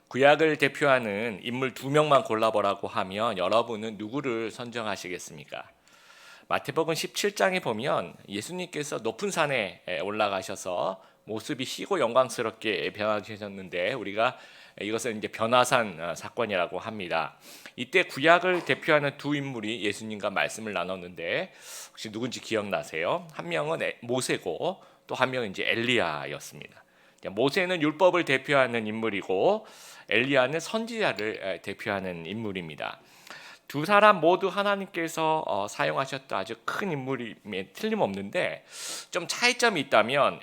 구약을 대표하는 인물 두 명만 골라보라고 하면 여러분은 누구를 선정하시겠습니까? 마태복음 17장에 보면 예수님께서 높은 산에 올라가셔서 모습이 희고 영광스럽게 변화하셨는데 우리가 이것은 이제 변화산 사건이라고 합니다. 이때 구약을 대표하는 두 인물이 예수님과 말씀을 나눴는데 혹시 누군지 기억나세요? 한 명은 모세고 또 한 명은 이제 엘리야였습니다. 모세는 율법을 대표하는 인물이고 엘리야는 선지자를 대표하는 인물입니다. 두 사람 모두 하나님께서 사용하셨던 아주 큰 인물임에 틀림없는데 좀 차이점이 있다면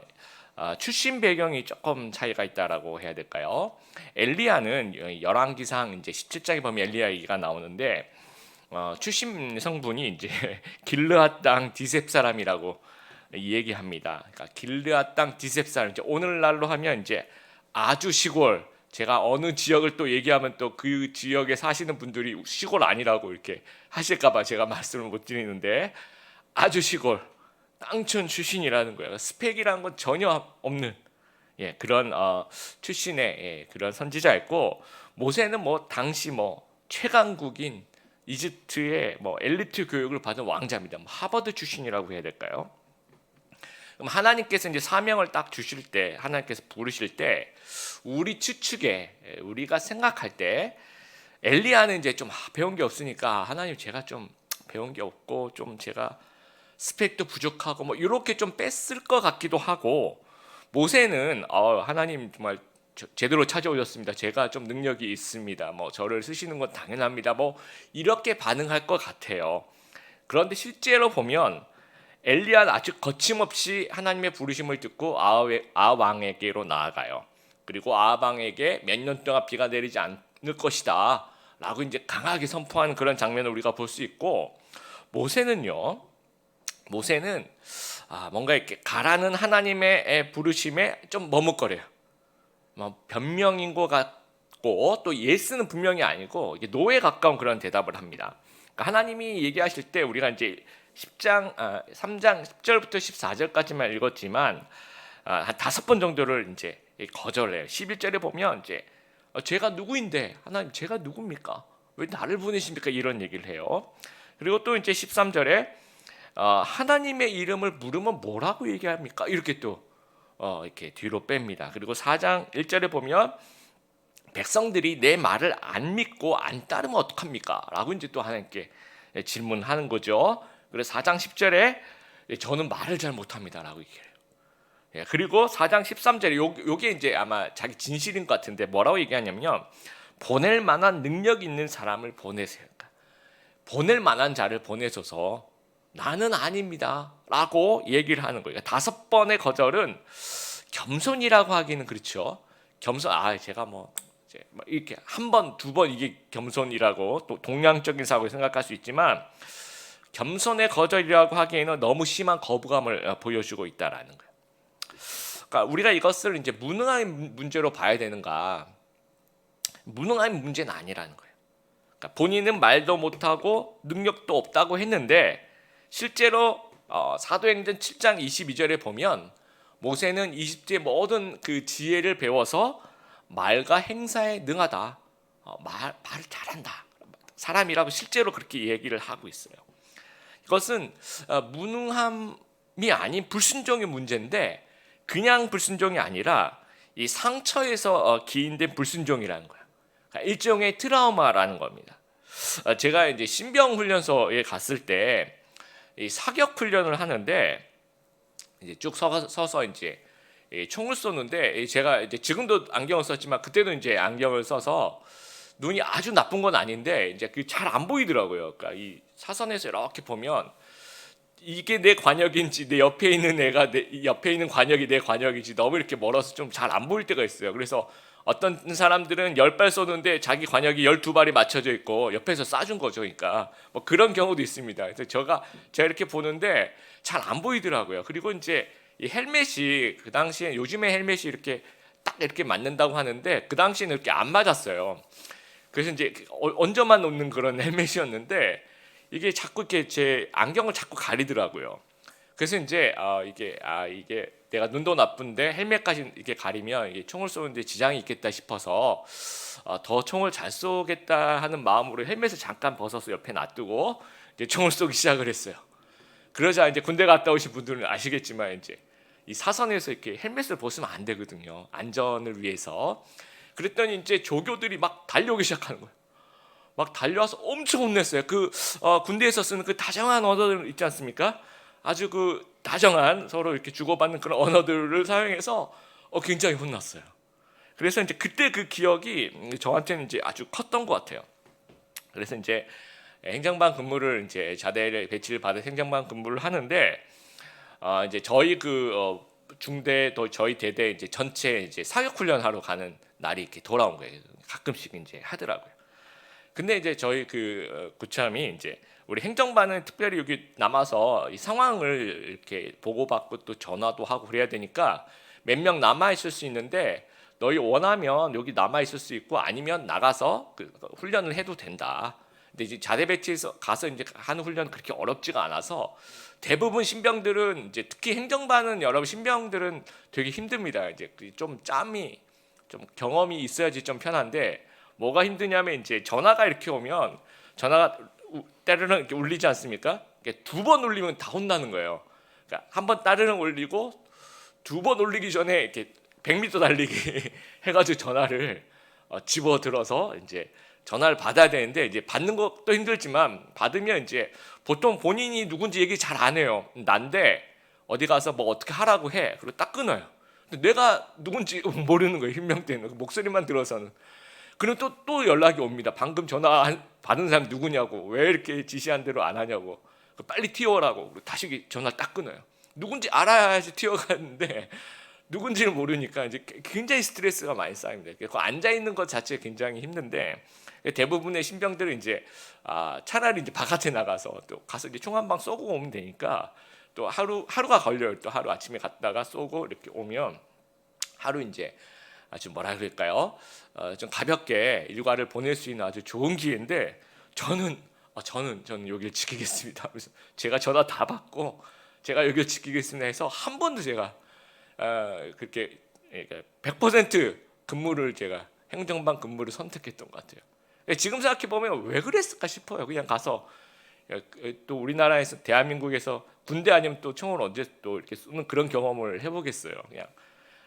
출신 배경이 조금 차이가 있다라고 해야 될까요? 엘리야는 열왕기상 이제 17장에 보면 엘리야 얘기가 나오는데 출신 성분이 이제 길르앗 땅 디셉 사람이라고 얘기합니다. 그러니까 길르앗 땅 디셉 사람, 이제 오늘날로 하면 이제 아주 시골. 제가 어느 지역을 또 얘기하면 또 그 지역에 사시는 분들이 시골 아니라고 이렇게 하실까봐 제가 말씀을 못 드리는데 아주 시골 땅촌 출신이라는 거예요. 스펙이라는 건 전혀 없는 그런 출신의 그런 선지자였고, 모세는 뭐 당시 뭐 최강국인 이집트의 뭐 엘리트 교육을 받은 왕자입니다. 뭐 하버드 출신이라고 해야 될까요? 그럼 하나님께서 이제 사명을 딱 주실 때, 하나님께서 부르실 때 우리 추측에 우리가 생각할 때 엘리야는 이제 좀 배운 게 없으니까 하나님 제가 좀 배운 게 없고 좀 제가 스펙도 부족하고 뭐 이렇게 좀 뺐을 것 같기도 하고, 모세는 하나님 정말 제대로 찾아오셨습니다. 제가 좀 능력이 있습니다. 뭐 저를 쓰시는 건 당연합니다. 뭐 이렇게 반응할 것 같아요. 그런데 실제로 보면 엘리야는 아주 거침없이 하나님의 부르심을 듣고 아합 왕에게로 나아가요. 그리고 아합 왕에게 몇 년 동안 비가 내리지 않을 것이다 라고 이제 강하게 선포하는 그런 장면을 우리가 볼 수 있고, 모세는 뭔가 이렇게 가라는 하나님의 부르심에 좀 머뭇거려요. 변명인 것 같고 또 예스는 분명히 아니고 노에 가까운 그런 대답을 합니다. 그러니까 하나님이 얘기하실 때 우리가 이제 3장 10절부터 14절까지만 읽었지만 한 5번 정도를 이제 거절해요. 11절에 보면 이제 제가 누구인데 하나님 제가 누굽니까? 왜 나를 보내십니까? 이런 얘기를 해요. 그리고 또 이제 13절에 하나님의 이름을 물으면 뭐라고 얘기합니까? 이렇게 또 이렇게 뒤로 뺍니다. 그리고 4장 1절에 보면 백성들이 내 말을 안 믿고 안 따르면 어떡합니까? 라고 이제 또 하나님께 질문하는 거죠. 그래서 4장 10절에 저는 말을 잘 못합니다 라고 얘기해요. 그리고 4장 13절에 요게 이제 아마 자기 진실인 것 같은데 뭐라고 얘기하냐면 보낼 만한 능력 있는 사람을 보내세요. 그러니까 보낼 만한 자를 보내줘서 나는 아닙니다 라고 얘기를 하는 거예요. 5번의 거절은 겸손이라고 하기는 그렇죠. 겸손, 제가 뭐 이렇게 한 번, 두 번 이게 겸손이라고 또 동양적인 사고를 생각할 수 있지만 겸손의 거절이라고 하기에는 너무 심한 거부감을 보여주고 있다라는 거예요. 그러니까 우리가 이것을 이제 무능한 문제로 봐야 되는가? 무능한 문제는 아니라는 거예요. 그러니까 본인은 말도 못하고 능력도 없다고 했는데 실제로 사도행전 7장 22절에 보면 모세는 이집트의 모든 그 지혜를 배워서 말과 행사에 능하다, 말을 잘한다 사람이라고 실제로 그렇게 얘기를 하고 있어요. 이것은 무능함이 아닌 불순종의 문제인데 그냥 불순종이 아니라 이 상처에서 기인된 불순종이라는 거예요. 그러니까 일종의 트라우마라는 겁니다. 제가 이제 신병훈련소에 갔을 때 이 사격 훈련을 하는데 이제 쭉 서서 이제 총을 쏘는데 제가 이제 지금도 안경을 썼지만 그때도 이제 안경을 써서 눈이 아주 나쁜 건 아닌데 이제 그 잘 안 보이더라고요. 그러니까 이 사선에서 이렇게 보면 이게 내 관역인지 내 옆에 있는 애가 내 옆에 있는 관역이 내 관역인지 너무 이렇게 멀어서 좀 잘 안 보일 때가 있어요. 그래서 어떤 사람들은 10발 쏘는데 자기 관역이 12발이 맞춰져 있고 옆에서 쏴준 거죠. 그러니까 뭐 그런 경우도 있습니다. 그래서 제가 이렇게 보는데 잘 안 보이더라고요. 그리고 이제 이 헬멧이 그 당시에 요즘에 헬멧이 이렇게 딱 이렇게 맞는다고 하는데 그 당시에는 이렇게 안 맞았어요. 그래서 이제 얹어만 놓는 그런 헬멧이었는데 이게 자꾸 이렇게 제 안경을 자꾸 가리더라고요. 그래서 이제 이게 내가 눈도 나쁜데 헬멧까지 이렇게 가리면 이게 총을 쏘는데 지장이 있겠다 싶어서 더 총을 잘 쏘겠다 하는 마음으로 헬멧을 잠깐 벗어서 옆에 놔두고 이제 총을 쏘기 시작을 했어요. 그러자 이제 군대 갔다 오신 분들은 아시겠지만 이제 이 사선에서 이렇게 헬멧을 벗으면 안 되거든요. 안전을 위해서. 그랬더니 이제 조교들이 막 달려오기 시작하는 거예요. 막 달려와서 엄청 혼냈어요. 군대에서 쓰는 그 다정한 언어들 있지 않습니까? 아주 그 다정한 서로 이렇게 주고받는 그런 언어들을 사용해서 굉장히 혼났어요. 그래서 이제 그때 그 기억이 저한테는 이제 아주 컸던 것 같아요. 그래서 이제 행정반 근무를 이제 자대에 배치를 받은 행정반 근무를 하는데 이제 저희 중대 또 저희 대대 이제 전체 이제 사격 훈련하러 가는 날이 이렇게 돌아온 거예요. 가끔씩 이제 하더라고요. 근데 이제 저희 구참이 이제 우리 행정반은 특별히 여기 남아서 이 상황을 이렇게 보고받고 또 전화도 하고 그래야 되니까 몇 명 남아 있을 수 있는데 너희 원하면 여기 남아 있을 수 있고 아니면 나가서 훈련을 해도 된다. 근데 이제 자대 배치에서 가서 이제 하는 훈련은 그렇게 어렵지가 않아서 대부분 신병들은 이제 특히 행정반은 여러분 신병들은 되게 힘듭니다. 이제 좀 경험이 있어야지 좀 편한데 뭐가 힘드냐면 이제 전화가 이렇게 오면 전화가 따르릉 이렇게 울리지 않습니까? 두 번 울리면 다 혼나는 거예요. 그러니까 한 번 따르릉 울리고 두 번 울리기 전에 이렇게 100m 달리기 해가지고 전화를 집어들어서 이제 전화를 받아야 되는데 이제 받는 것도 힘들지만 받으면 이제 보통 본인이 누군지 얘기 잘 안 해요. 난데 어디 가서 뭐 어떻게 하라고 해. 그리고 딱 끊어요. 근데 내가 누군지 모르는 거예요. 힘명 때는 목소리만 들어서는. 그리고 또 연락이 옵니다. 방금 전화 받은 사람 누구냐고, 왜 이렇게 지시한 대로 안 하냐고, 빨리 튀어오라고. 그리고 다시 전화 딱 끊어요. 누군지 알아야지 튀어가는데 누군지를 모르니까 이제 굉장히 스트레스가 많이 쌓입니다. 그 앉아 있는 것 자체가 굉장히 힘든데 대부분의 신병들은 이제 차라리 이제 바깥에 나가서 또 가서 이제 총 한 방 쏘고 오면 되니까 또 하루가 걸려요. 또 하루 아침에 갔다가 쏘고 이렇게 오면 하루 이제 아주 뭐라 그럴까요? 좀 가볍게 일과를 보낼 수 있는 아주 좋은 기회인데 저는 여기를 지키겠습니다. 그래서 제가 전화 다 받고 제가 여기를 지키겠습니다 해서 한 번도 제가 그렇게 100% 근무를 제가 행정반 근무를 선택했던 것 같아요. 지금 생각해 보면 왜 그랬을까 싶어요. 그냥 가서 또 우리나라에서 대한민국에서 군대 아니면 또 총을 언제 또 이렇게 쏘는 그런 경험을 해보겠어요. 그냥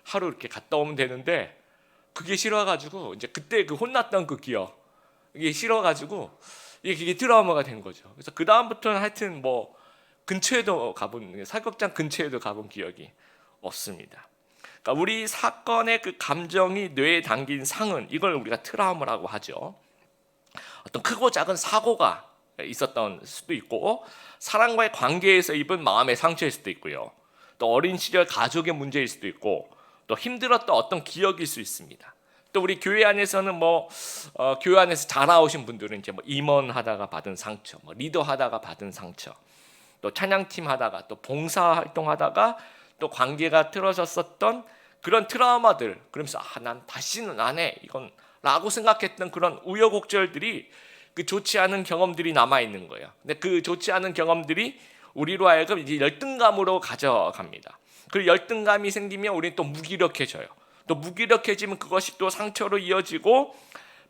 하루 이렇게 갔다 오면 되는데 그게 싫어가지고 이제 그때 그 혼났던 그 기억 이게 싫어가지고 이게 트라우마가 된 거죠. 그래서 그 다음부터는 하여튼 뭐 근처에도 가본 사격장 근처에도 가본 기억이 없습니다. 그러니까 우리 사건의 그 감정이 뇌에 담긴 상흔 이걸 우리가 트라우마라고 하죠. 어떤 크고 작은 사고가 있었던 수도 있고 사람과의 관계에서 입은 마음의 상처일 수도 있고요. 또 어린 시절 가족의 문제일 수도 있고 또 힘들었던 어떤 기억일 수 있습니다. 또 우리 교회 안에서는 교회 안에서 자라오신 분들은 이제 임원 하다가 받은 상처, 리더 하다가 받은 상처, 또 찬양팀 하다가 또 봉사 활동하다가 또 관계가 틀어졌었던 그런 트라우마들, 그러면서 난 다시는 안 해 이건 라고 생각했던 그런 우여곡절들이 그 좋지 않은 경험들이 남아 있는 거예요. 근데 그 좋지 않은 경험들이 우리로 하여금 이제 열등감으로 가져갑니다. 그 열등감이 생기면 우리는 또 무기력해져요. 또 무기력해지면 그것이 또 상처로 이어지고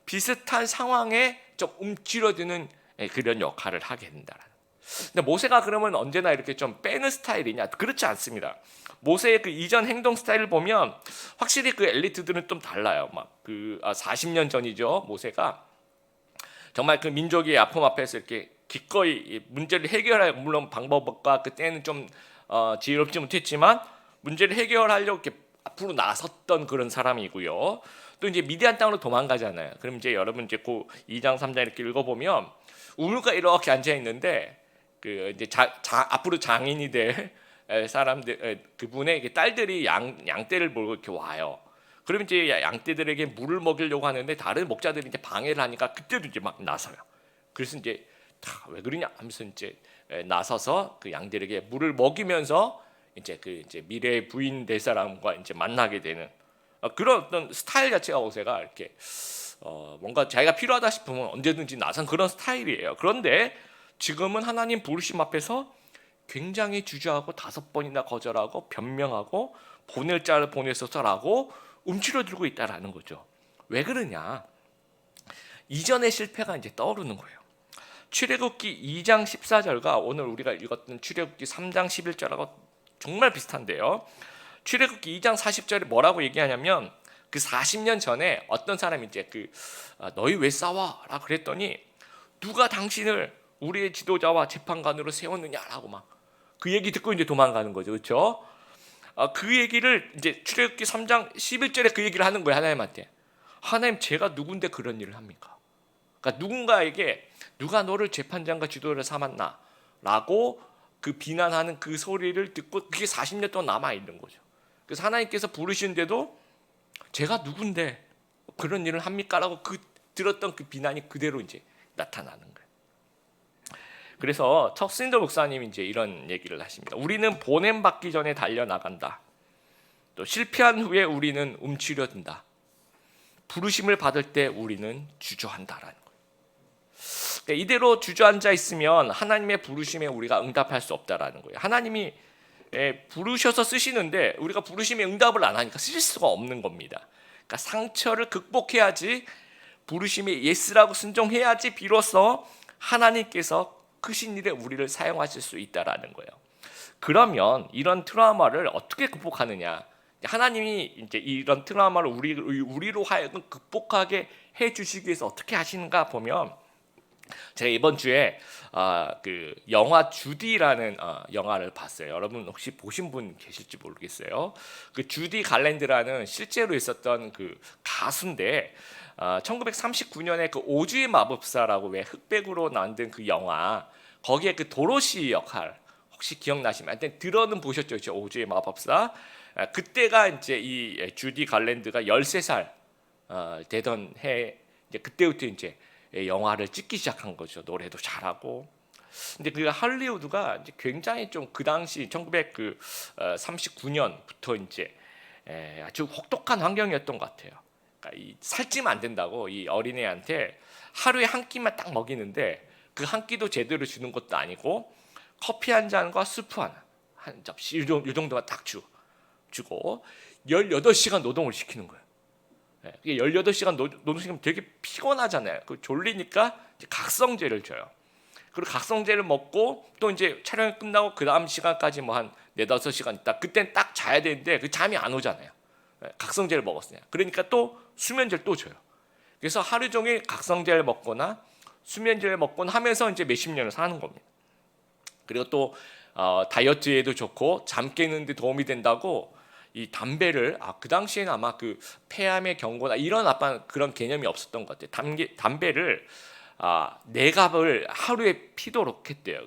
비슷한 상황에 좀 움츠러드는 그런 역할을 하게 된다. 근데 모세가 그러면 언제나 이렇게 좀 빼는 스타일이냐? 그렇지 않습니다. 모세의 그 이전 행동 스타일을 보면 확실히 그 엘리트들은 좀 달라요. 40년 전이죠. 모세가 정말 그 민족의 아픔 앞에서 이렇게 기꺼이 문제를 해결할, 물론 방법과 그때는 좀 지혜롭지 못했지만 문제를 해결하려고 이렇게 앞으로 나섰던 그런 사람이고요. 또 이제 미디안 땅으로 도망가잖아요. 그럼 이제 여러분 이제 그 2장 3장 이렇게 읽어보면 우물가 이렇게 앉아 있는데 그 이제 앞으로 장인이 될 사람들 그분의 딸들이 양떼를 몰고 이렇게 와요. 그럼 이제 양떼들에게 물을 먹이려고 하는데 다른 목자들이 이제 방해를 하니까 그때도 이제 막 나서요. 그래서 이제 왜 그러냐 하면서 이제 나서서 그 양들에게 물을 먹이면서 이제 미래의 부인 될 사람과 이제 만나게 되는 그런 어떤 스타일 자체가 모세가 이렇게 뭔가 자기가 필요하다 싶으면 언제든지 나선 그런 스타일이에요. 그런데 지금은 하나님 부르심 앞에서 굉장히 주저하고 5번이나 거절하고 변명하고 보낼 자를 보냈어서라고 움츠러들고 있다라는 거죠. 왜 그러냐? 이전의 실패가 이제 떠오르는 거예요. 출애굽기 2장 14절과 오늘 우리가 읽었던 출애굽기 3장 11절하고 정말 비슷한데요. 출애굽기 2장 40절에 뭐라고 얘기하냐면 그 40년 전에 어떤 사람이 이제 너희 왜 싸워라 그랬더니 누가 당신을 우리의 지도자와 재판관으로 세웠느냐라고 막 그 얘기 듣고 이제 도망가는 거죠. 그렇죠? 그 얘기를 이제 출애굽기 3장 11절에 그 얘기를 하는 거예요. 하나님한테. 하나님 제가 누군데 그런 일을 합니까? 그러니까 누군가에게 누가 너를 재판장과 지도자를 삼았나 라고 그 비난하는 그 소리를 듣고 그게 40년 동안 남아있는 거죠. 그래서 하나님께서 부르시는데도 제가 누군데 그런 일을 합니까? 라고 들었던 그 비난이 그대로 이제 나타나는 거예요. 그래서 척신도 목사님이 이제 이런 얘기를 하십니다. 우리는 보냄받기 전에 달려나간다. 또 실패한 후에 우리는 움츠려든다. 부르심을 받을 때 우리는 주저한다라는 거예요. 그러니까 이대로 주저앉아 있으면 하나님의 부르심에 우리가 응답할 수 없다라는 거예요. 하나님이 부르셔서 쓰시는데 우리가 부르심에 응답을 안 하니까 쓰실 수가 없는 겁니다. 그러니까 상처를 극복해야지, 부르심에 예스라고 순종해야지 비로소 하나님께서 크신 일에 우리를 사용하실 수 있다라는 거예요. 그러면 이런 트라우마를 어떻게 극복하느냐? 하나님이 이제 이런 트라우마를 우리로 하여금 극복하게 해 주시기 위해서 어떻게 하시는가 보면, 제가 이번 주에 그 영화 주디라는 영화를 봤어요. 여러분 혹시 보신 분 계실지 모르겠어요. 그 주디 갈랜드라는 실제로 있었던 그 가수인데 1939년에 그 오즈의 마법사라고 왜 흑백으로 만든 그 영화, 거기에 그 도로시 역할 혹시 기억나시면, 하여튼 들어는 보셨죠? 저 오즈의 마법사. 그때가 이제 이 주디 갈랜드가 13살 되던 해, 이제 그때부터 이제 영화를 찍기 시작한 거죠. 노래도 잘하고. 근데 그 할리우드가 이제 굉장히 좀 그 당시 1939년부터 이제 아주 혹독한 환경이었던 것 같아요. 그러니까 살찌면 안 된다고 이 어린애한테 하루에 한 끼만 딱 먹이는데 그 한 끼도 제대로 주는 것도 아니고 커피 한 잔과 스프 하나, 한 접시 이 정도만 딱 주고 18시간 노동을 시키는 거예요. 18시간 노동시키면 되게 피곤하잖아요. 그 졸리니까 이제 각성제를 줘요. 그리고 각성제를 먹고 또 이제 촬영이 끝나고 그 다음 시간까지 뭐 한 4-5시간 있다. 그땐 딱 자야 되는데 그 잠이 안 오잖아요. 각성제를 먹었으니까. 그러니까 또 수면제를 또 줘요. 그래서 하루 종일 각성제를 먹거나 수면제를 먹거나 하면서 이제 몇십 년을 사는 겁니다. 그리고 또 다이어트에도 좋고 잠 깨는데 도움이 된다고 이 담배를 그 당시에는 아마 그 폐암의 경고나 이런 그런 개념이 없었던 것 같아요. 담배를 4갑을 하루에 피도록 했대요.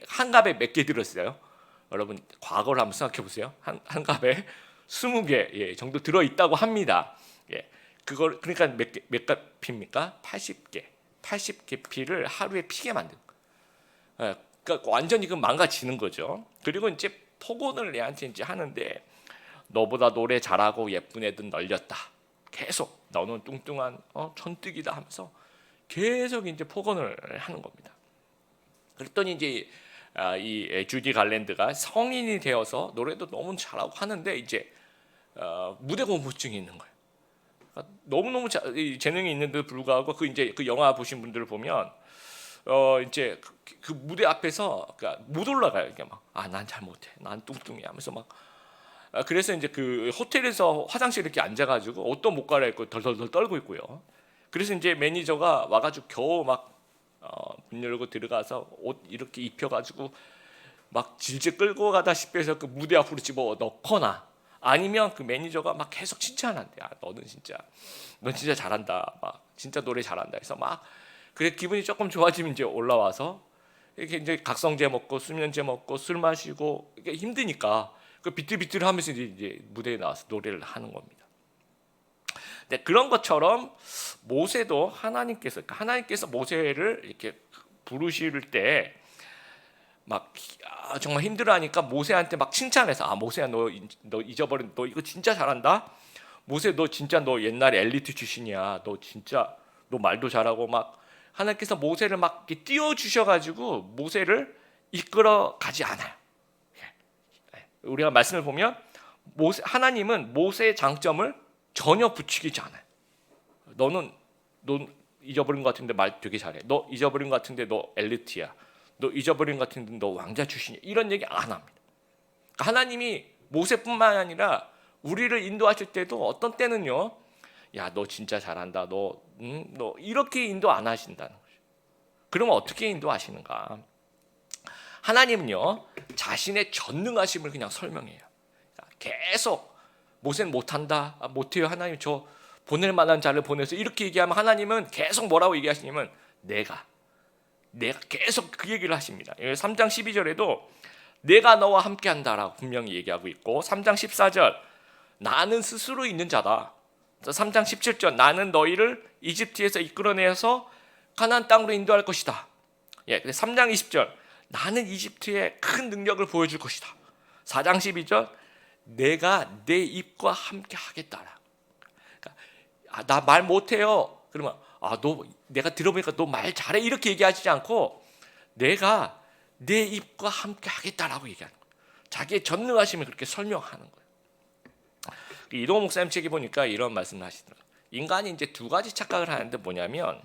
한 갑에 몇 개 들었어요? 여러분 과거를 한번 생각해 보세요. 한 갑에 20개 정도 들어 있다고 합니다. 그걸 그러니까 몇 갑 피입니까? 80개 피를 하루에 피게 만든 거예요. 그러니까 완전히 그 망가지는 거죠. 그리고 이제 폭언을 얘한테 이제 하는데, 너보다 노래 잘하고 예쁜 애든 널렸다. 계속 너는 뚱뚱한 천뜨기다 하면서 계속 이제 폭언을 하는 겁니다. 그랬더니 이제 이 주디 갈랜드가 성인이 되어서 노래도 너무 잘하고 하는데 이제 무대 공포증이 있는 거예요. 그러니까 너무너무 재능이 있는데도 불구하고 그 영화 보신 분들을 보면 이제 그 무대 앞에서 그러니까 못 올라가요. 이게 막 난 잘 못해, 난 뚱뚱해 하면서 막. 그래서 이제 그 호텔에서 화장실에 이렇게 앉아가지고 옷도 못 갈아입고 덜덜덜 떨고 있고요. 그래서 이제 매니저가 와가지고 겨우 막 문 열고 들어가서 옷 이렇게 입혀가지고 막 질질 끌고 가다시피 해서 그 무대 앞으로 집어 넣거나, 아니면 그 매니저가 막 계속 칭찬한대. 넌 진짜 잘한다. 막 진짜 노래 잘한다. 해서 막 그래 기분이 조금 좋아지면 이제 올라와서 이렇게 이제 각성제 먹고 수면제 먹고 술 마시고 이게 힘드니까 그 비틀비틀하면서 이제 무대에 나와서 노래를 하는 겁니다. 근데 그런 것처럼 모세도 하나님께서 모세를 이렇게 부르실 때 막 정말 힘들어하니까 모세한테 막 칭찬해서 모세야 너 잊어버린, 너 이거 진짜 잘한다. 모세 너 진짜 너 옛날에 엘리트 출신이야. 너 진짜 너 말도 잘하고 막 하나님께서 모세를 막 이렇게 띄워 주셔가지고 모세를 이끌어 가지 않아요. 우리가 말씀을 보면 하나님은 모세의 장점을 전혀 부추기지 않아요. 너 잊어버린 것 같은데 말 되게 잘해. 너 잊어버린 것 같은데 너 엘리트야. 너 잊어버린 것 같은데 너 왕자 출신이야. 이런 얘기 안 합니다. 그러니까 하나님이 모세뿐만 아니라 우리를 인도하실 때도 어떤 때는요, 야, 너 진짜 잘한다. 너 이렇게 인도 안 하신다는 거죠. 그러면 어떻게 인도하시는가? 하나님은요, 자신의 전능하심을 그냥 설명해요. 계속 모세는 못한다, 못해요. 하나님 저 보낼 만한 자를 보내서 이렇게 얘기하면 하나님은 계속 뭐라고 얘기하시냐면 내가 계속 그 얘기를 하십니다. 3장 12절에도 내가 너와 함께한다라고 분명히 얘기하고 있고, 3장 14절 나는 스스로 있는 자다. 3장 17절 나는 너희를 이집트에서 이끌어내서 가나안 땅으로 인도할 것이다. 3장 20절 나는 이집트에 큰 능력을 보여줄 것이다. 4장 12절 내가 내 입과 함께 하겠다라. 그러니까, 나 말 못해요. 그러면 너 내가 들어보니까 너 말 잘해 이렇게 얘기하지 않고 내가 내 입과 함께 하겠다라고 얘기하는 거예요. 자기의 전능하심을 그렇게 설명하는 거예요. 이동호 목사님 책에 보니까 이런 말씀을 하시더라고요. 인간이 이제 두 가지 착각을 하는데 뭐냐면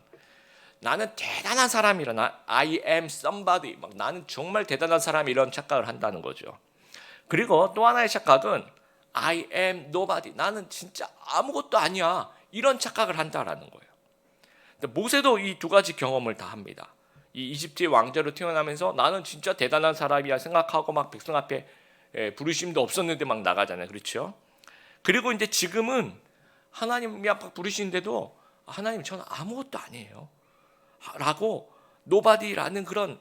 나는 대단한 사람이라 I am somebody 막 나는 정말 대단한 사람 이런 착각을 한다는 거죠. 그리고 또 하나의 착각은 I am nobody 나는 진짜 아무것도 아니야 이런 착각을 한다라는 거예요. 근데 모세도 이 두 가지 경험을 다 합니다. 이 이집트의 왕자로 태어나면서 나는 진짜 대단한 사람이야 생각하고 막 백성 앞에 부르심도 없었는데 막 나가잖아요. 그렇죠? 그리고 이제 지금은 하나님이 아까 부르시는데도 하나님 저는 아무것도 아니에요 라고 노바디라는 그런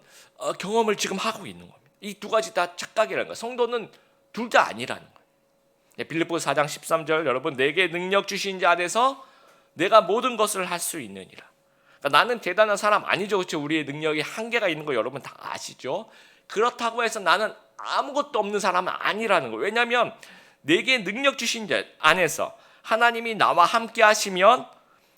경험을 지금 하고 있는 겁니다. 이 두 가지 다 착각이라는 거예요. 성도는 둘 다 아니라는 거예요. 빌립보서 4장 13절 여러분 내게 능력 주신 자 안에서 내가 모든 것을 할 수 있느니라. 그러니까 나는 대단한 사람 아니죠. 그렇죠? 우리의 능력이 한계가 있는 거 여러분 다 아시죠? 그렇다고 해서 나는 아무것도 없는 사람은 아니라는 거예요. 왜냐하면 내게 능력 주신 자 안에서 하나님이 나와 함께 하시면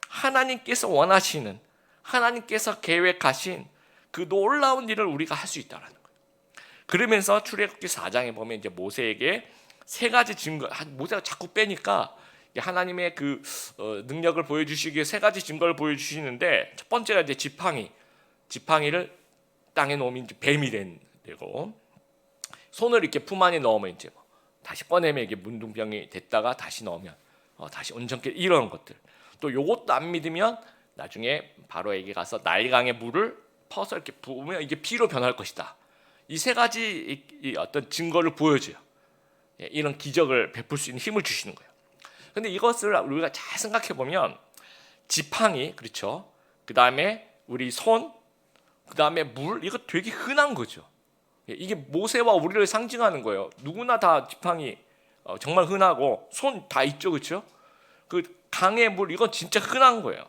하나님께서 원하시는 하나님께서 계획하신 그 놀라운 일을 우리가 할 수 있다는 거예요. 그러면서 출애굽기 4장에 보면 이제 모세에게 세 가지 증거, 모세가 자꾸 빼니까 하나님의 그 능력을 보여주시기에 세 가지 증거를 보여주시는데 첫 번째가 이제 지팡이를 땅에 놓으면 이제 뱀이 되고 손을 이렇게 품 안에 넣으면 이제 다시 꺼내면 이게 문둥병이 됐다가 다시 넣으면 다시 온전케 이런 것들. 또 요것도 안 믿으면 나중에 바로에게 가서 나일강의 물을 퍼서 이렇게 부으면 이게 피로 변할 것이다. 이 세 가지 이 어떤 증거를 보여줘요. 이런 기적을 베풀 수 있는 힘을 주시는 거예요. 근데 이것을 우리가 잘 생각해 보면 지팡이 그렇죠. 그 다음에 우리 손, 그 다음에 물 이거 되게 흔한 거죠. 이게 모세와 우리를 상징하는 거예요. 누구나 다 지팡이 정말 흔하고 손 다 있죠, 그렇죠? 그 강의 물 이건 진짜 흔한 거예요.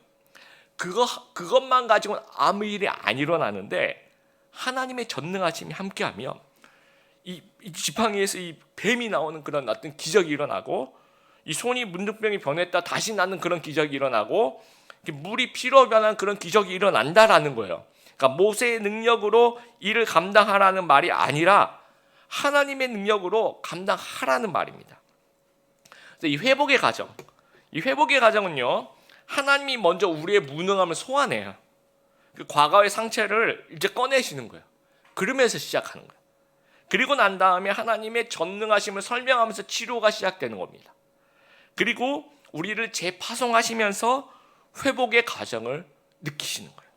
그것만 가지고는 아무 일이 안 일어나는데 하나님의 전능하심이 함께하면 이 지팡이에서 이 뱀이 나오는 그런 어떤 기적이 일어나고 이 손이 문둥병이 변했다 다시 나는 그런 기적이 일어나고 물이 피로 변한 그런 기적이 일어난다라는 거예요. 그러니까 모세의 능력으로 일을 감당하라는 말이 아니라 하나님의 능력으로 감당하라는 말입니다. 이 회복의 과정은요. 하나님이 먼저 우리의 무능함을 소환해요. 그 과거의 상처를 이제 꺼내시는 거예요. 그러면서 시작하는 거예요. 그리고 난 다음에 하나님의 전능하심을 설명하면서 치료가 시작되는 겁니다. 그리고 우리를 재파송하시면서 회복의 과정을 느끼시는 거예요.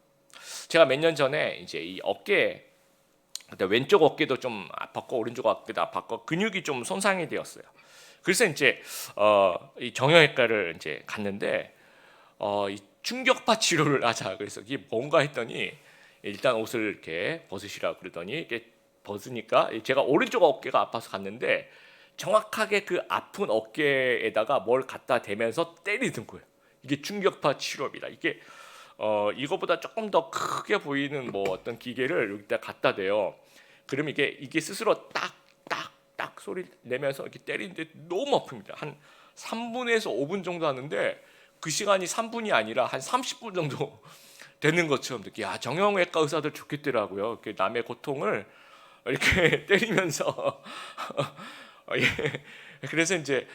제가 몇 년 전에 이제 이 어깨, 왼쪽 어깨도 좀 아팠고 오른쪽 어깨도 아팠고 근육이 좀 손상이 되었어요. 그래서 이제 이 정형외과를 이제 갔는데 이 충격파 치료를 하자. 그래서 이게 뭔가 했더니 일단 옷을 이렇게 벗으시라고 그러더니 이렇게 벗으니까 제가 오른쪽 어깨가 아파서 갔는데 정확하게 그 아픈 어깨에다가 뭘 갖다 대면서 때리는 거예요. 이게 충격파 치료입니다. 이게 이거보다 조금 더 크게 보이는 뭐 어떤 기계를 여기다 갖다 대요. 그러면 이게 스스로 딱딱딱 소리 내면서 이렇게 때리는데 너무 아픕니다. 한 3분에서 5분 정도 하는데 그 시간이 3분이 아니라 한 30분 정도 되는 것처럼 느끼. 야, 정형외과 의사들 좋겠더라고요. 이렇게 남의 고통을 이렇게 때리면서 예. 그래서 이제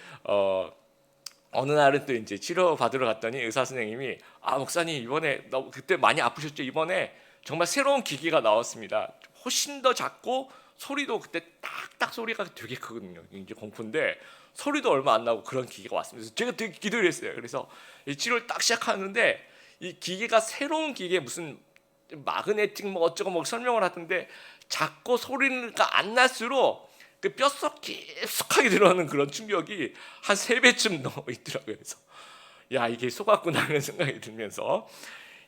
어느 날은 또 이제 치료 받으러 갔더니 의사 선생님이 목사님 이번에 그때 많이 아프셨죠? 이번에 정말 새로운 기기가 나왔습니다. 훨씬 더 작고 소리도 그때 딱딱 소리가 되게 크거든요. 이제 공포인데 소리도 얼마 안 나고 그런 기계가 왔습니다. 그래서 제가 되게 기도를 했어요. 그래서 이 치료를 딱 시작하는데 이 기계가 새로운 기계 무슨 마그네틱 뭐 어쩌고 뭐 설명을 하던데 작고 소리가 안 날수록 그 뼛속 깊숙하게 들어오는 그런 충격이 한 3배쯤 더 있더라고요. 그래서 야 이게 속았구나 하는 생각이 들면서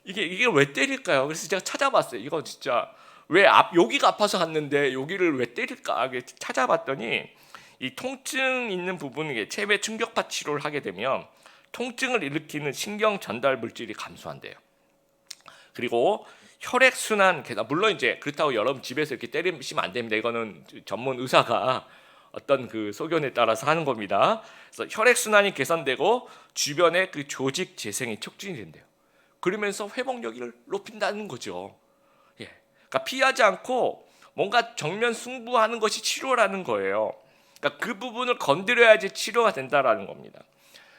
이게 왜 때릴까요? 그래서 제가 찾아봤어요. 이거 진짜 왜 여기가 아파서 갔는데 여기를 왜 때릴까? 찾아봤더니 이 통증 있는 부분에 체외 충격파 치료를 하게 되면 통증을 일으키는 신경 전달 물질이 감소한대요. 그리고 혈액 순환 물론 이제 그렇다고 여러분 집에서 이렇게 때리시면 안 됩니다. 이거는 전문 의사가 어떤 그 소견에 따라서 하는 겁니다. 그래서 혈액 순환이 개선되고 주변의 그 조직 재생이 촉진이 된대요. 그러면서 회복력을 높인다는 거죠. 예. 그러니까 피하지 않고 뭔가 정면 승부하는 것이 치료라는 거예요. 그러니까 그 부분을 건드려야지 치료가 된다라는 겁니다.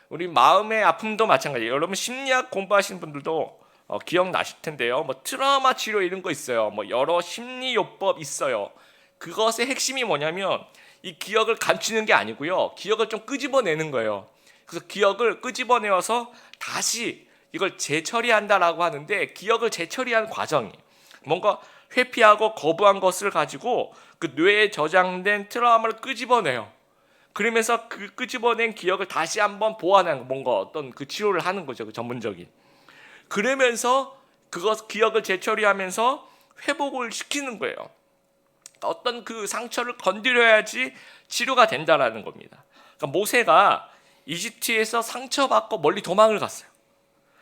우리 마음의 아픔도 마찬가지예요. 여러분 심리학 공부하시는 분들도 기억나실 텐데요. 뭐 트라우마 치료 이런 거 있어요. 뭐 여러 심리 요법 있어요. 그것의 핵심이 뭐냐면 이 기억을 감추는 게 아니고요. 기억을 좀 끄집어내는 거예요. 그래서 기억을 끄집어내어서 다시 이걸 재처리한다라고 하는데 기억을 재처리하는 과정이 뭔가 회피하고 거부한 것을 가지고 그 뇌에 저장된 트라우마를 끄집어내요. 그러면서 그 끄집어낸 기억을 다시 한번 보완하는 뭔가 어떤 그 치료를 하는 거죠. 그 전문적인. 그러면서 그것 기억을 재처리하면서 회복을 시키는 거예요. 어떤 그 상처를 건드려야지 치료가 된다라는 겁니다. 그러니까 모세가 이집트에서 상처받고 멀리 도망을 갔어요.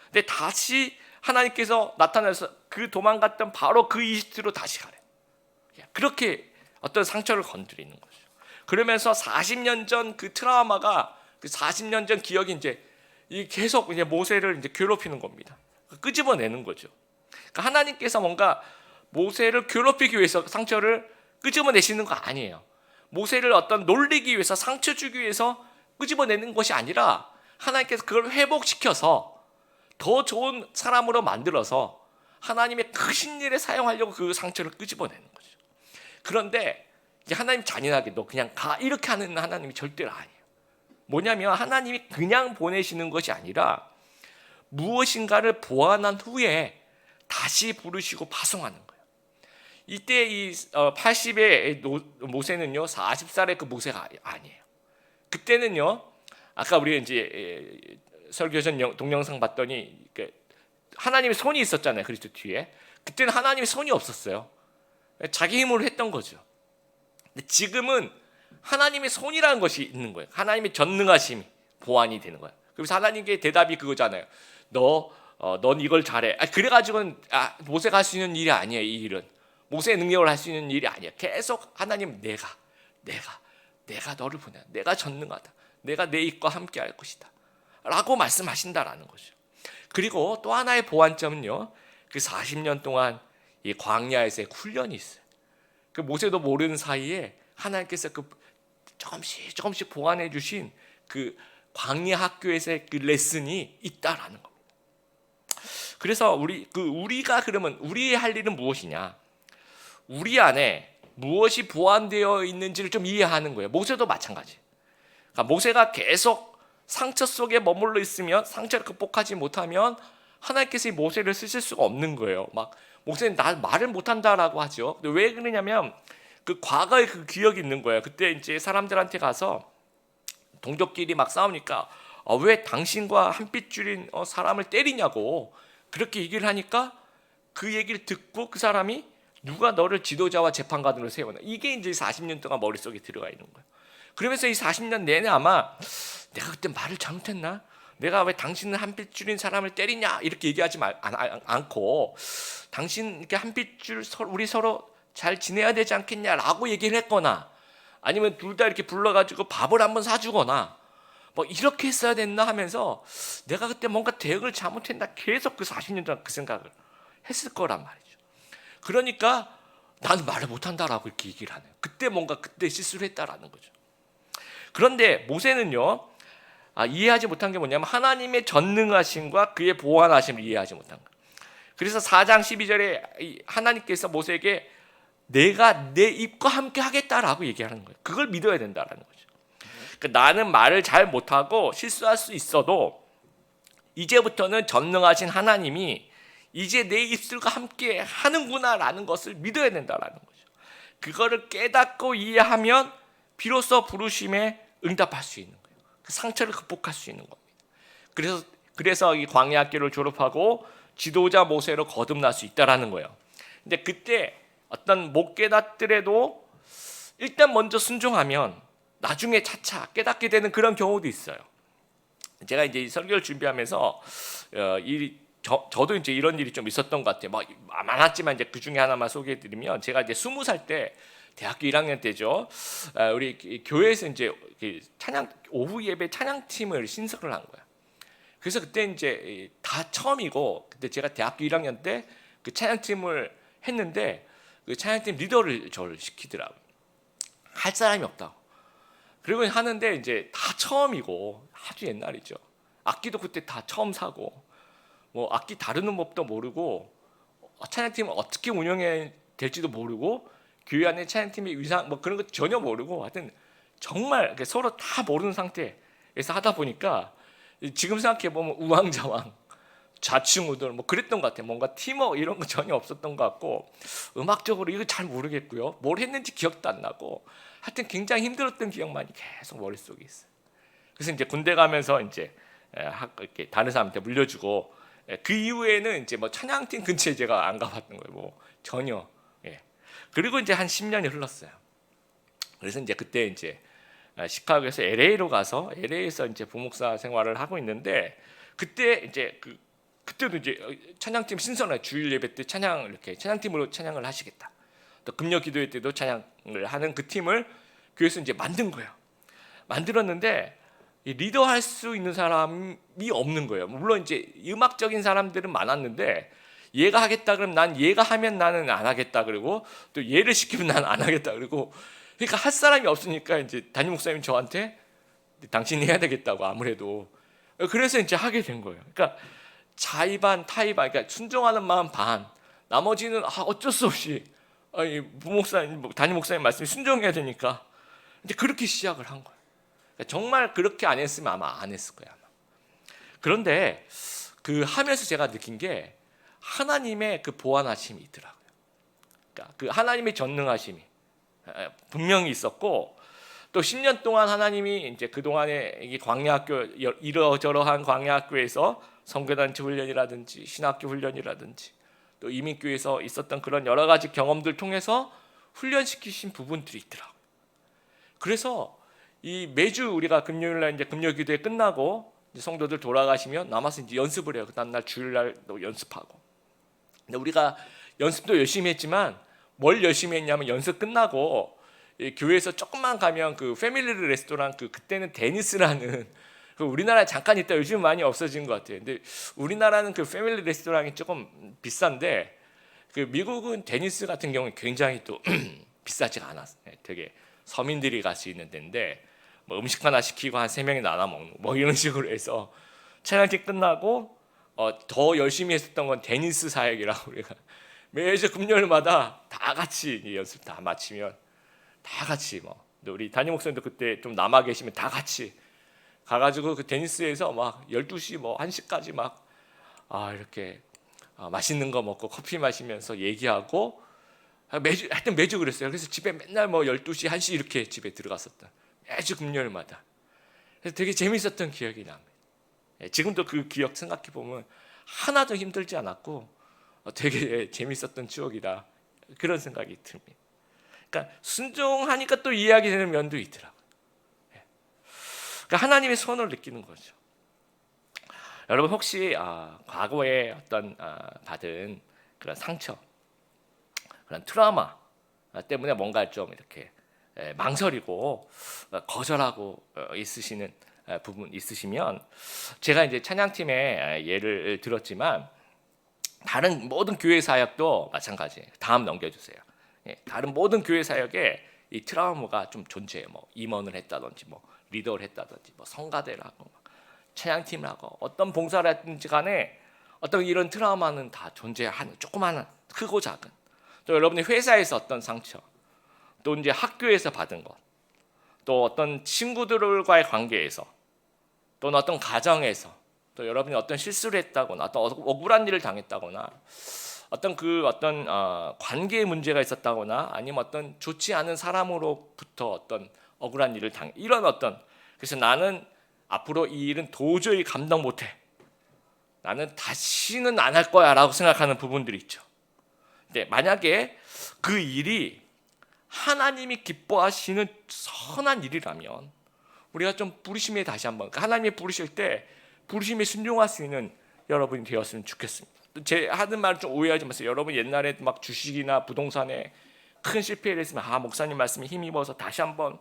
근데 다시 하나님께서 나타나서 그 도망갔던 바로 그 이집트로 다시 가래. 그렇게 어떤 상처를 건드리는 거죠. 그러면서 40년 전 그 트라우마가 그 40년 전 기억이 이제 계속 이제 모세를 이제 괴롭히는 겁니다. 끄집어내는 거죠. 그러니까 하나님께서 뭔가 모세를 괴롭히기 위해서 상처를 끄집어내시는 거 아니에요. 모세를 어떤 놀리기 위해서 상처 주기 위해서 끄집어내는 것이 아니라 하나님께서 그걸 회복시켜서 더 좋은 사람으로 만들어서 하나님의 크신 일에 사용하려고 그 상처를 끄집어내는 거죠. 그런데 이제 하나님 잔인하게 너 그냥 가 이렇게 하는 하나님이 절대로 아니에요. 뭐냐면 하나님이 그냥 보내시는 것이 아니라 무엇인가를 보완한 후에 다시 부르시고 파송하는 거예요. 이때 이 80의 모세는요 40살의 그 모세가 아니에요. 그때는요 아까 우리 이제 설교전 동영상 봤더니 하나님의 손이 있었잖아요. 그리스도 뒤에. 그때는 하나님의 손이 없었어요. 자기 힘으로 했던 거죠. 근데 지금은 하나님의 손이라는 것이 있는 거예요. 하나님의 전능하심이 보완이 되는 거예요. 그래서 하나님께 대답이 그거잖아요. 넌 이걸 잘해. 그래가지고는 모세가 할 수 있는 일이 아니에요. 이 일은 모세의 능력을 할 수 있는 일이 아니에요. 계속 하나님 내가 너를 보내. 내가 전능하다. 내가 내 입과 함께 할 것이다. 라고 말씀하신다라는 거죠. 그리고 또 하나의 보완점은요. 그 40년 동안 이 광야에서의 훈련이 있어요. 그 모세도 모르는 사이에 하나님께서 그 조금씩 보완해 주신 그 광야 학교에서의 그 레슨이 있다라는 겁니다. 그래서 우리가 그러면 우리의 할 일은 무엇이냐? 우리 안에 무엇이 보완되어 있는지를 좀 이해하는 거예요. 모세도 마찬가지. 그러니까 모세가 계속 상처 속에 머물러 있으면 상처를 극복하지 못하면 하나님께서 이 모세를 쓰실 수가 없는 거예요. 막 모세는 나 말을 못한다라고 하죠. 근데 왜 그러냐면 그 과거의 그 기억이 있는 거예요. 그때 이제 사람들한테 가서 동족끼리 막 싸우니까 왜 당신과 한 핏 줄인 사람을 때리냐고 그렇게 얘기를 하니까 그 얘기를 듣고 그 사람이 누가 너를 지도자와 재판관으로 세우나 이게 이제 40년 동안 머릿속에 들어가 있는 거예요. 그러면서 이 40년 내내 아마 내가 그때 말을 잘못했나? 내가 왜 당신은 한 핏줄인 사람을 때리냐? 이렇게 얘기하지 않고 당신 이렇게 한 핏줄 우리 서로 잘 지내야 되지 않겠냐라고 얘기를 했거나 아니면 둘 다 이렇게 불러가지고 밥을 한번 사주거나 뭐 이렇게 했어야 됐나 하면서 내가 그때 뭔가 대응을 잘못했나 계속 그 40년 동안 그 생각을 했을 거란 말이죠. 그러니까 나는 말을 못한다라고 이렇게 얘기를 하네요. 그때 실수를 했다라는 거죠. 그런데 모세는요, 이해하지 못한 게 뭐냐면 하나님의 전능하심과 그의 보완하심을 이해하지 못한 거예요. 그래서 4장 12절에 하나님께서 모세에게 내가 내 입과 함께 하겠다라고 얘기하는 거예요. 그걸 믿어야 된다라는 거죠. 그러니까 나는 말을 잘 못하고 실수할 수 있어도 이제부터는 전능하신 하나님이 이제 내 입술과 함께 하는구나라는 것을 믿어야 된다라는 거죠. 그거를 깨닫고 이해하면 비로소 부르심에 응답할 수 있는 거예요. 그 상처를 극복할 수 있는 겁니다. 그래서 이 광야 학교를 졸업하고 지도자 모세로 거듭날 수 있다라는 거예요. 근데 그때 어떤 못 깨닫더라도 일단 먼저 순종하면 나중에 차차 깨닫게 되는 그런 경우도 있어요. 제가 이제 설교를 준비하면서 저도 이제 이런 일이 좀 있었던 것 같아요. 많았지만 이제 그 중에 하나만 소개해드리면, 제가 이제 20살 때 대학교 1학년 때죠. 우리 교회에서 이제 찬양 오후 예배 찬양팀을 신설을 한 거야. 그래서 그때 이제 다 처음이고, 그때 제가 대학교 1학년 때 그 찬양팀을 했는데 그 찬양팀 리더를 저를 시키더라고요. 할 사람이 없다고. 그리고 하는데 이제 다 처음이고 아주 옛날이죠. 악기도 그때 다 처음 사고 뭐 악기 다루는 법도 모르고 찬양팀을 어떻게 운영해야 될지도 모르고 교회 안에 찬양팀의 위상 뭐 그런 거 전혀 모르고 하여튼 정말 서로 다 모르는 상태에서 하다 보니까 지금 생각해 보면 우왕좌왕 좌충우돌 뭐 그랬던 것 같아요. 뭔가 팀워크 이런 거 전혀 없었던 것 같고 음악적으로 이거 잘 모르겠고요. 뭘 했는지 기억도 안 나고 하여튼 굉장히 힘들었던 기억만이 계속 머릿속에 있어요. 그래서 이제 군대 가면서 이제 이렇게 다른 사람한테 물려주고 그 이후에는 이제 뭐 찬양팀 근처에 제가 안 가봤던 거예요. 뭐 전혀. 그리고 이제 한 10년이 흘렀어요. 그래서 이제 그때 이제 시카고에서 LA로 가서 LA에서 이제 부목사 생활을 하고 있는데 그때 이제 그때도 이제 찬양팀 신선해 주일 예배 때 이렇게 찬양팀으로 찬양을 하시겠다. 또 금요 기도회 때도 찬양을 하는 그 팀을 교회에서 이제 만든 거예요. 만들었는데 리더할 수 있는 사람이 없는 거예요. 물론 이제 음악적인 사람들은 많았는데 얘가 하겠다 그러면 난 얘가 하면 나는 안 하겠다 그러고 또 얘를 시키면 난 안 하겠다 그러고 그러니까 할 사람이 없으니까 이제 담임 목사님 저한테 당신이 해야 되겠다고 아무래도 그래서 이제 하게 된 거예요. 그러니까 자의반 타의반 그러니까 순종하는 마음 반 나머지는 어쩔 수 없이 부목사님 담임 목사님 말씀이 순종해야 되니까 이제 그렇게 시작을 한 거예요. 그러니까 정말 그렇게 안 했으면 아마 안 했을 거예요. 아마. 그런데 그 하면서 제가 느낀 게 하나님의 그 보완하심이 있더라고요. 그러니까 그 하나님의 전능하심이 분명히 있었고 또 10년 동안 하나님이 이제 그 동안에 이 광야학교 이러저러한 광야학교에서 선교단체 훈련이라든지 신학교 훈련이라든지 또 이민교회에서 있었던 그런 여러 가지 경험들 통해서 훈련시키신 부분들이 있더라고요. 그래서 이 매주 우리가 금요일날 이제 금요기도회 끝나고 이제 성도들 돌아가시면 남아서 이제 연습을 해요. 그 다음날 주일날도 연습하고. 근데 우리가 연습도 열심히 했지만 뭘 열심히 했냐면 연습 끝나고 교회에서 조금만 가면 그 패밀리 레스토랑 그때는 데니스라는 그 우리나라에 잠깐 있다 요즘 많이 없어진 것 같아요. 근데 우리나라는 그 패밀리 레스토랑이 조금 비싼데 그 미국은 데니스 같은 경우는 굉장히 또 비싸지가 않았어요. 되게 서민들이 갈 수 있는 데인데 뭐 음식 하나 시키고 한 3명이 나눠 먹는 뭐 이런 식으로 해서 찬양팀 끝나고 더 열심히 했었던 건 데니스 사역이라고 우리가 매주 금요일마다 다 같이 연습 다 마치면 다 같이 뭐 우리 담임 목사님도 그때 좀 남아 계시면 다 같이 가가지고 그 데니스에서 막 12시 뭐 1시까지 막 이렇게 맛있는 거 먹고 커피 마시면서 얘기하고 하여튼 매주 그랬어요. 그래서 집에 맨날 뭐 12시 1시 이렇게 집에 들어갔었다. 매주 금요일마다. 그래서 되게 재밌었던 기억이 납니다. 지금도 그 기억 생각해 보면 하나도 힘들지 않았고 되게 재밌었던 추억이다. 그런 생각이 듭니다. 그러니까 순종하니까 또 이해하게 되는 면도 있더라고요. 그러니까 하나님의 손을 느끼는 거죠. 여러분 혹시 과거에 어떤 받은 그런 상처, 그런 트라우마 때문에 뭔가 좀 이렇게 망설이고 거절하고 있으시는 부분 있으시면 제가 이제 찬양팀의 예를 들었지만 다른 모든 교회 사역도 마찬가지예요. 다음 넘겨주세요. 다른 모든 교회 사역에 이 트라우마가 좀 존재해요. 뭐 임원을 했다든지 뭐 리더를 했다든지 뭐 성가대를 하고 찬양팀을 하고 어떤 봉사를 했든지 간에 어떤 이런 트라우마는 다 존재하는 조그마한 크고 작은 또 여러분이 회사에서 어떤 상처 또 이제 학교에서 받은 것 또 어떤 친구들과의 관계에서 또는 어떤 가정에서 또 여러분이 어떤 실수를 했다거나 어떤 억울한 일을 당했다거나 어떤 관계에 문제가 있었다거나 아니면 어떤 좋지 않은 사람으로부터 어떤 억울한 일을 이런 그래서 나는 앞으로 이 일은 도저히 감당 못해. 나는 다시는 안 할 거야라고 생각하는 부분들이 있죠. 근데 만약에 그 일이 하나님이 기뻐하시는 선한 일이라면 우리가 좀 부르심에 다시 한번 하나님이 부르실 때 부르심에 순종할 수 있는 여러분이 되었으면 좋겠습니다. 제 하는 말을 좀 오해하지 마세요. 여러분 옛날에 막 주식이나 부동산에 큰 실패를 했으면 목사님 말씀에 힘입어서 다시 한번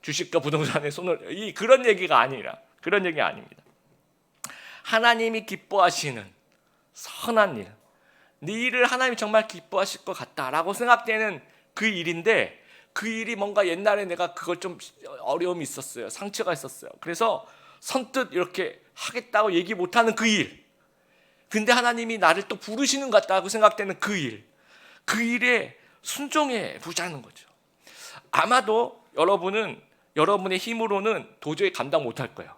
주식과 부동산에 손을 그런 얘기가 아니라 그런 얘기 아닙니다. 하나님이 기뻐하시는 선한 일, 네 일을 하나님이 정말 기뻐하실 것 같다라고 생각되는 그 일인데 그 일이 뭔가 옛날에 내가 그걸 좀 어려움이 있었어요. 상처가 있었어요. 그래서 선뜻 이렇게 하겠다고 얘기 못하는 그 일. 근데 하나님이 나를 또 부르시는 것 같다고 생각되는 그 일. 그 일에 순종해 보자는 거죠. 아마도 여러분은 여러분의 힘으로는 도저히 감당 못할 거예요.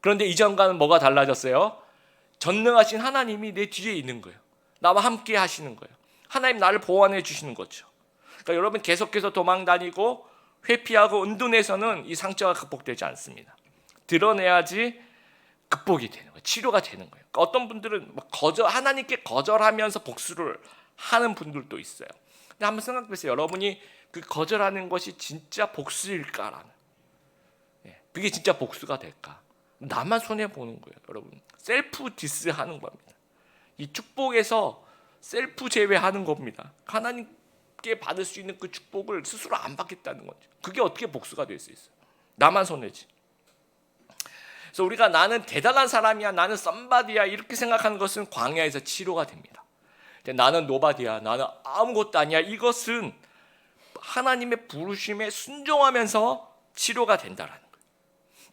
그런데 이전과는 뭐가 달라졌어요? 전능하신 하나님이 내 뒤에 있는 거예요. 나와 함께 하시는 거예요. 하나님 나를 보완해 주시는 거죠. 그러니까 여러분 계속해서 도망다니고 회피하고 은둔해서는 이 상처가 극복되지 않습니다. 드러내야지 극복이 되는 거예요. 치료가 되는 거예요. 그러니까 어떤 분들은 하나님께 거절하면서 복수를 하는 분들도 있어요. 근데 한번 생각해 보세요. 여러분이 그 거절하는 것이 진짜 복수일까라는, 그게 진짜 복수가 될까? 나만 손해 보는 거예요, 여러분. 셀프 디스 하는 겁니다. 이 축복에서 셀프 제외하는 겁니다. 하나님께 받을 수 있는 그 축복을 스스로 안 받겠다는 거죠. 그게 어떻게 복수가 될 수 있어요? 나만 손해지. 그래서 우리가 나는 대단한 사람이야, 나는 썸바디야 이렇게 생각하는 것은 광야에서 치료가 됩니다. 나는 노바디야, 나는 아무것도 아니야, 이것은 하나님의 부르심에 순종하면서 치료가 된다라는 거예요.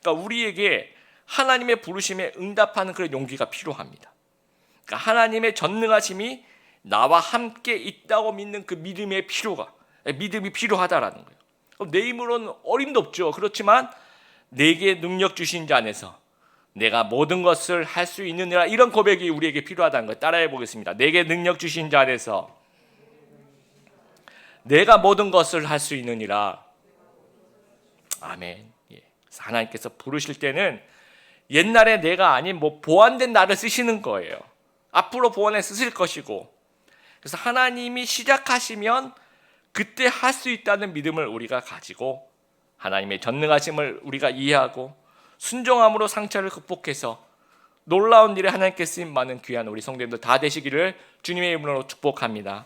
그러니까 우리에게 하나님의 부르심에 응답하는 그런 용기가 필요합니다. 그러니까 하나님의 전능하심이 나와 함께 있다고 믿는 그 믿음이 필요하다라는 거예요. 내 힘으로는 어림도 없죠. 그렇지만 내게 능력 주신 자 안에서 내가 모든 것을 할 수 있느니라, 이런 고백이 우리에게 필요하다는 거예요. 따라해 보겠습니다. 내게 능력 주신 자 안에서 내가 모든 것을 할 수 있느니라. 아멘. 그래서 하나님께서 부르실 때는 옛날에 내가 아닌 보완된 나를 쓰시는 거예요. 앞으로 보완해 쓰실 것이고, 그래서 하나님이 시작하시면 그때 할 수 있다는 믿음을 우리가 가지고 하나님의 전능하심을 우리가 이해하고 순종함으로 상처를 극복해서 놀라운 일에 하나님께 쓰임 많은 귀한 우리 성도님들 다 되시기를 주님의 이름으로 축복합니다.